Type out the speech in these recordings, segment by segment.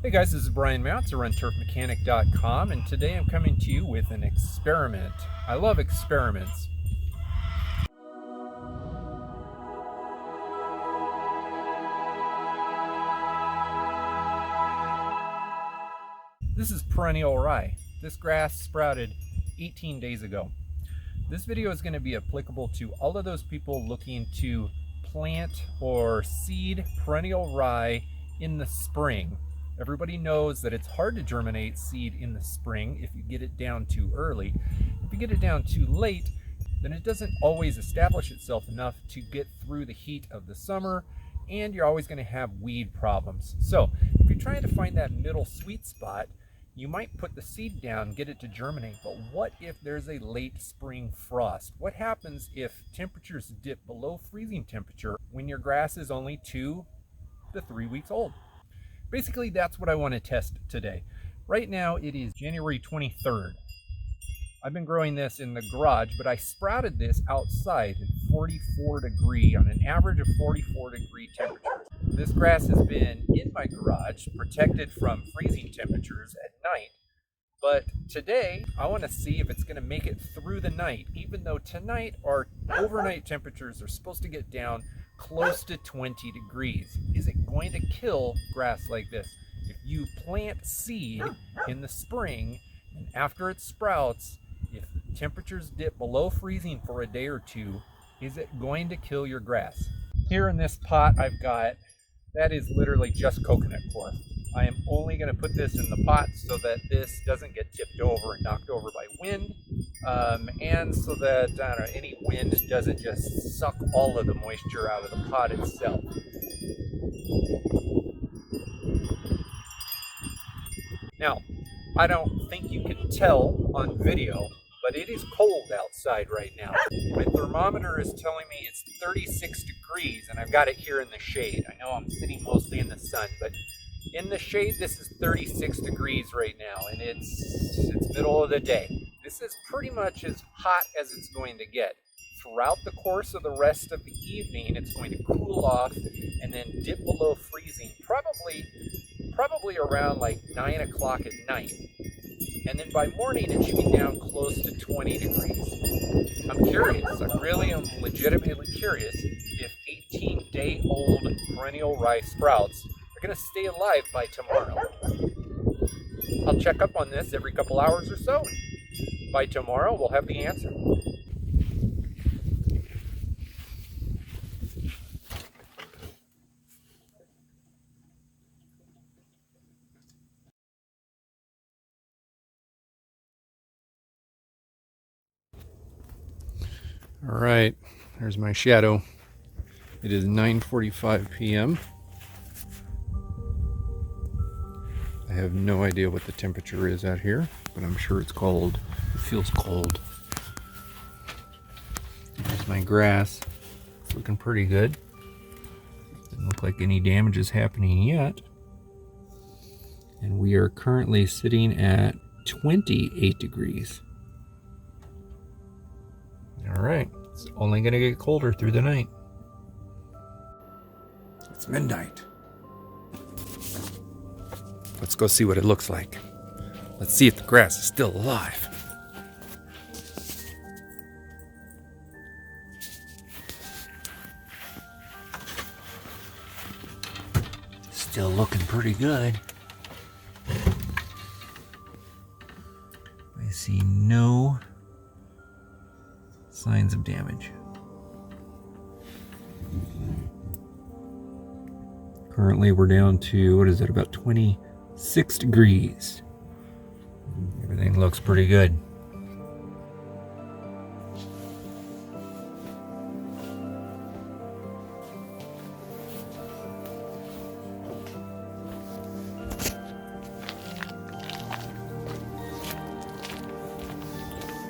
Hey guys, this is Brian Mounts, runturfmechanic.com, and today I'm coming to you with an experiment. I love experiments. This is perennial rye. This grass sprouted 18 days ago. This video is going to be applicable to all of those people looking to plant or seed perennial rye in the spring. Everybody knows that it's hard to germinate seed in the spring if you get it down too early. If you get it down too late, then it doesn't always establish itself enough to get through the heat of the summer, and you're always going to have weed problems. So if you're trying to find that middle sweet spot, you might put the seed down, get it to germinate, but what if there's a late spring frost? What happens if temperatures dip below freezing temperature when your grass is only 2 to 3 weeks old? Basically, that's what I want to test today. Right now, it is January 23rd. I've been growing this in the garage, but I sprouted this outside at 44 degree, on an average of 44 degree temperatures. This grass has been in my garage, protected from freezing temperatures at night. But today, I want to see if it's going to make it through the night, even though tonight our overnight temperatures are supposed to get down close to 20 degrees. Is it going to kill grass like this? If you plant seed in the spring and after it sprouts, if temperatures dip below freezing for a day or two, is it going to kill your grass? Here in this pot I've got, that is literally just coconut coir. I am only going to put this in the pot so that this doesn't get tipped over and knocked over by wind, and so that any wind doesn't just suck all of the moisture out of the pot itself. Now, I don't think you can tell on video, but it is cold outside right now. My thermometer is telling me it's 36 degrees, and I've got it here in the shade. I know I'm sitting mostly in the sun, but in the shade, this is 36 degrees right now, and it's middle of the day. This is pretty much as hot as it's going to get. Throughout the course of the rest of the evening, it's going to cool off and then dip below freezing, probably around like 9 o'clock at night. And then by morning, it should be down close to 20 degrees. I'm curious, I really am legitimately curious if 18-day-old perennial rye sprouts are going to stay alive by tomorrow. I'll check up on this every couple hours or so. By tomorrow, we'll have the answer. All right, there's my shadow. It is 9:45 p.m. I have no idea what the temperature is out here, but I'm sure it's cold. It feels cold. There's my grass. It's looking pretty good. Doesn't look like any damage is happening yet. And we are currently sitting at 28 degrees. All right, it's only going to get colder through the night. It's midnight. Let's go see what it looks like. Let's see if the grass is still alive. Still looking pretty good. I see no signs of damage. Currently we're down to, what is it, about 26 degrees. Everything looks pretty good.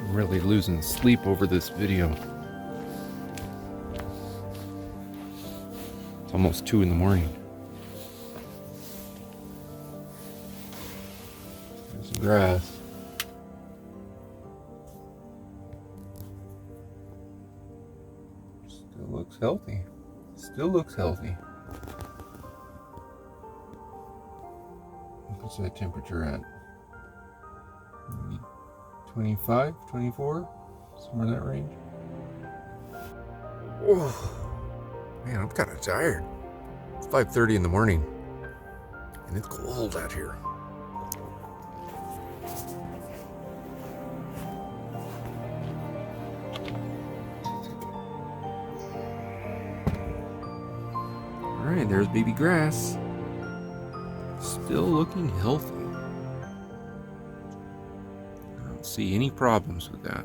I'm really losing sleep over this video. It's almost 2 in the morning. There's the grass. Still looks healthy. Still looks healthy. What's that temperature at? Maybe 25, 24? Somewhere in that range. Oh, man, I'm kind of tired. It's 5:30 in the morning, and it's cold out here. All right, there's baby grass. Still looking healthy. I don't see any problems with that.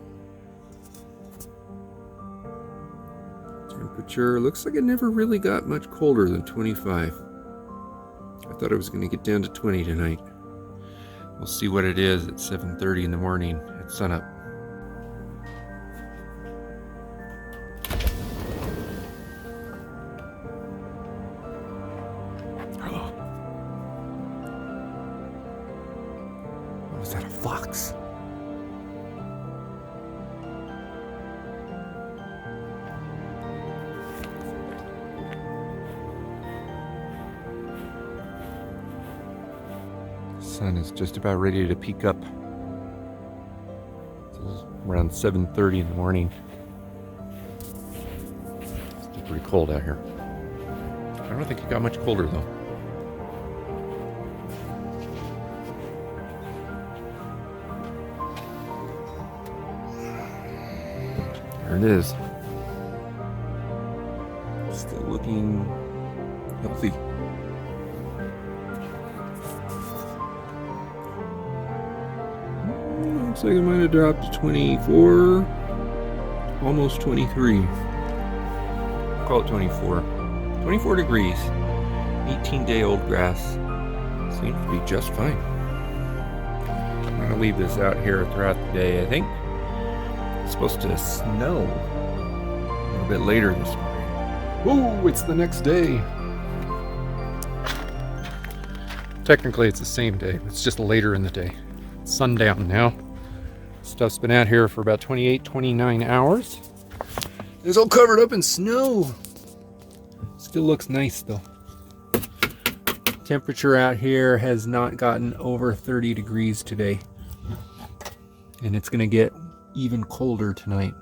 Temperature looks like it never really got much colder than 25. I thought it was going to get down to 20 tonight. We'll see what it is at 7:30 in the morning at sunup. Was that a fox? Sun is just about ready to peak up. It's around 7:30 in the morning. It's still pretty cold out here. I don't think it got much colder though. There it is. Still looking healthy. Looks like it might have dropped to 24, almost 23. Call it 24. 24 degrees. 18-day-old grass. Seems to be just fine. I'm going to leave this out here throughout the day, I think. It's supposed to snow a little bit later this morning. Oh, it's the next day. Technically, it's the same day. It's just later in the day. It's sundown now. Stuff's been out here for about 28, 29 hours. It's all covered up in snow. Still looks nice though. Temperature out here has not gotten over 30 degrees today. And it's gonna get even colder tonight.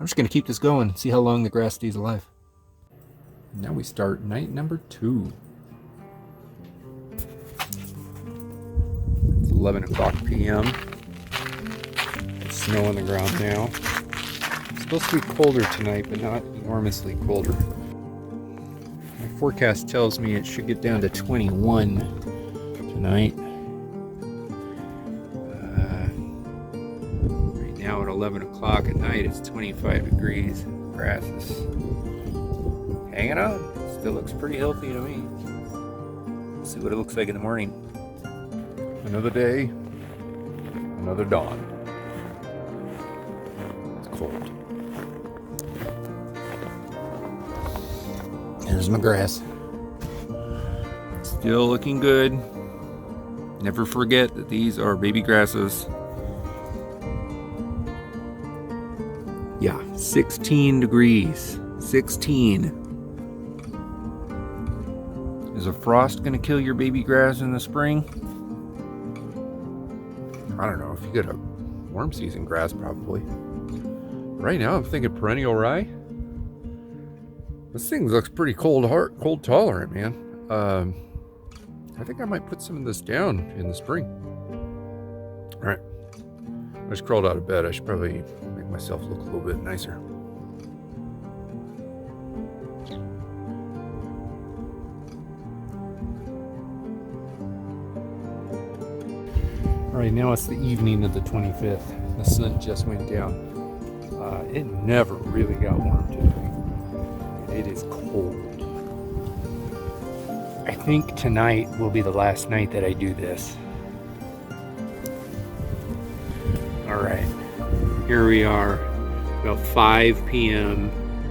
I'm just gonna keep this going and see how long the grass stays alive. Now we start night number 2. It's 11 o'clock p.m. Snow on the ground now. It's supposed to be colder tonight, but not enormously colder. My forecast tells me it should get down to 21 tonight. Right now at 11 o'clock at night, it's 25 degrees. Grass is hanging on. Still looks pretty healthy to me. Let's see what it looks like in the morning. Another day, another dawn. Cold. There's my grass. Still looking good. Never forget that these are baby grasses. Yeah, 16 degrees. 16. Is a frost gonna kill your baby grass in the spring? I don't know. If you get a warm season grass, probably. Right now, I'm thinking perennial rye. This thing looks pretty cold tolerant, man. I think I might put some of this down in the spring. All right, I just crawled out of bed. I should probably make myself look a little bit nicer. All right, now it's the evening of the 25th. The sun just went down. It never really got warm today. It is cold. I think tonight will be the last night that I do this. All right, here we are, about 5 p.m.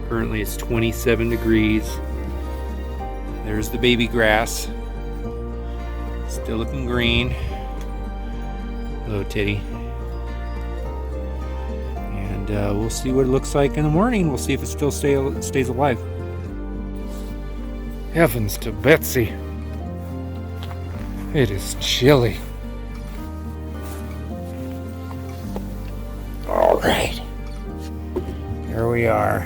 Currently it's 27 degrees. There's the baby grass. Still looking green. Hello, Teddy. And we'll see what it looks like in the morning. We'll see if it still stays alive. Heavens to Betsy. It is chilly. All right. Here we are.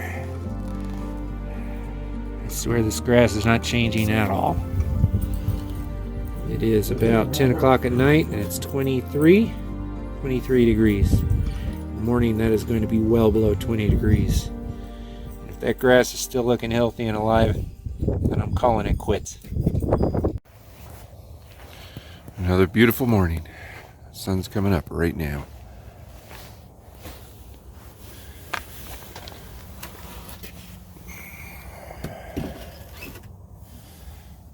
I swear this grass is not changing at all. It is about 10 o'clock at night and it's 23 degrees. In the morning that is going to be well below 20 degrees. If that grass is still looking healthy and alive, then I'm calling it quits. Another beautiful morning. The sun's coming up right now.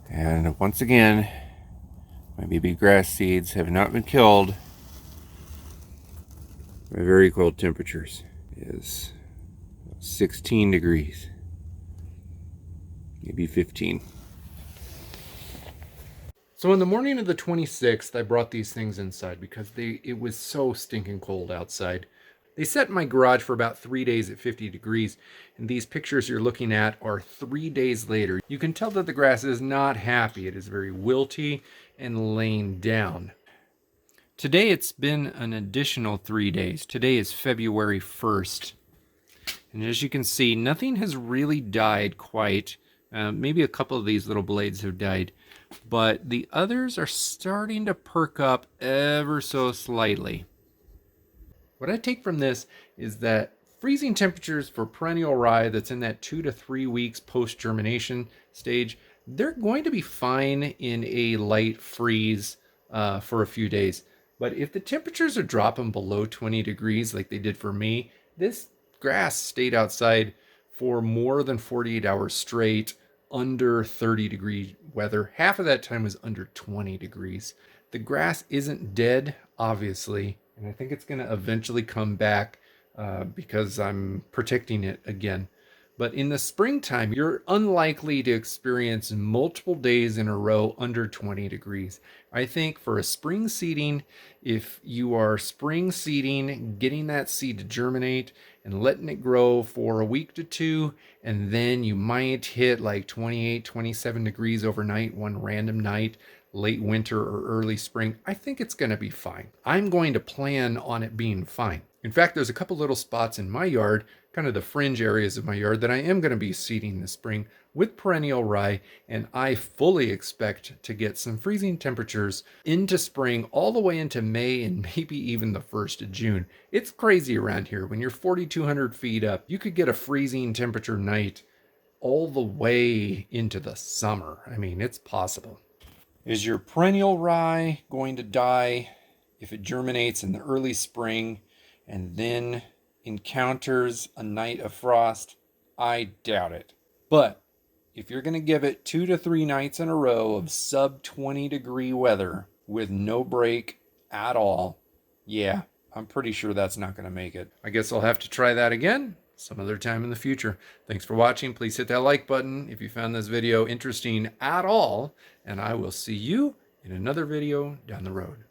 And once again, my baby grass seeds have not been killed by very cold temperatures. It is 16 degrees, maybe 15. So on the morning of the 26th, I brought these things inside because it was so stinking cold outside. They sat in my garage for about 3 days at 50 degrees, and these pictures you're looking at are 3 days later. You can tell that the grass is not happy. It is very wilty and laying down. Today it's been an additional 3 days. Today is February 1st. And as you can see, nothing has really died quite. Maybe a couple of these little blades have died, but the others are starting to perk up ever so slightly. What I take from this is that freezing temperatures for perennial rye that's in that 2 to 3 weeks post-germination stage, they're going to be fine in a light freeze for a few days. But if the temperatures are dropping below 20 degrees like they did for me, this grass stayed outside for more than 48 hours straight under 30 degree weather. Half of that time was under 20 degrees. The grass isn't dead, obviously, and I think it's going to eventually come back because I'm protecting it again. But in the springtime, you're unlikely to experience multiple days in a row under 20 degrees. I think for a spring seeding, if you are spring seeding, getting that seed to germinate and letting it grow for a week to two, and then you might hit like 28, 27 degrees overnight one random night, late winter or early spring, I think it's going to be fine. I'm going to plan on it being fine. In fact, there's a couple little spots in my yard, kind of the fringe areas of my yard, that I am going to be seeding this spring with perennial rye, and I fully expect to get some freezing temperatures into spring all the way into May and maybe even the 1st of June. It's crazy around here. When you're 4,200 feet up, you could get a freezing temperature night all the way into the summer. I mean, it's possible. Is your perennial rye going to die if it germinates in the early spring and then encounters a night of frost? I doubt it. But if you're going to give it 2 to 3 nights in a row of sub 20 degree weather with no break at all, yeah, I'm pretty sure that's not going to make it. I guess I'll have to try that again some other time in the future. Thanks for watching. Please hit that like button if you found this video interesting at all, and I will see you in another video down the road.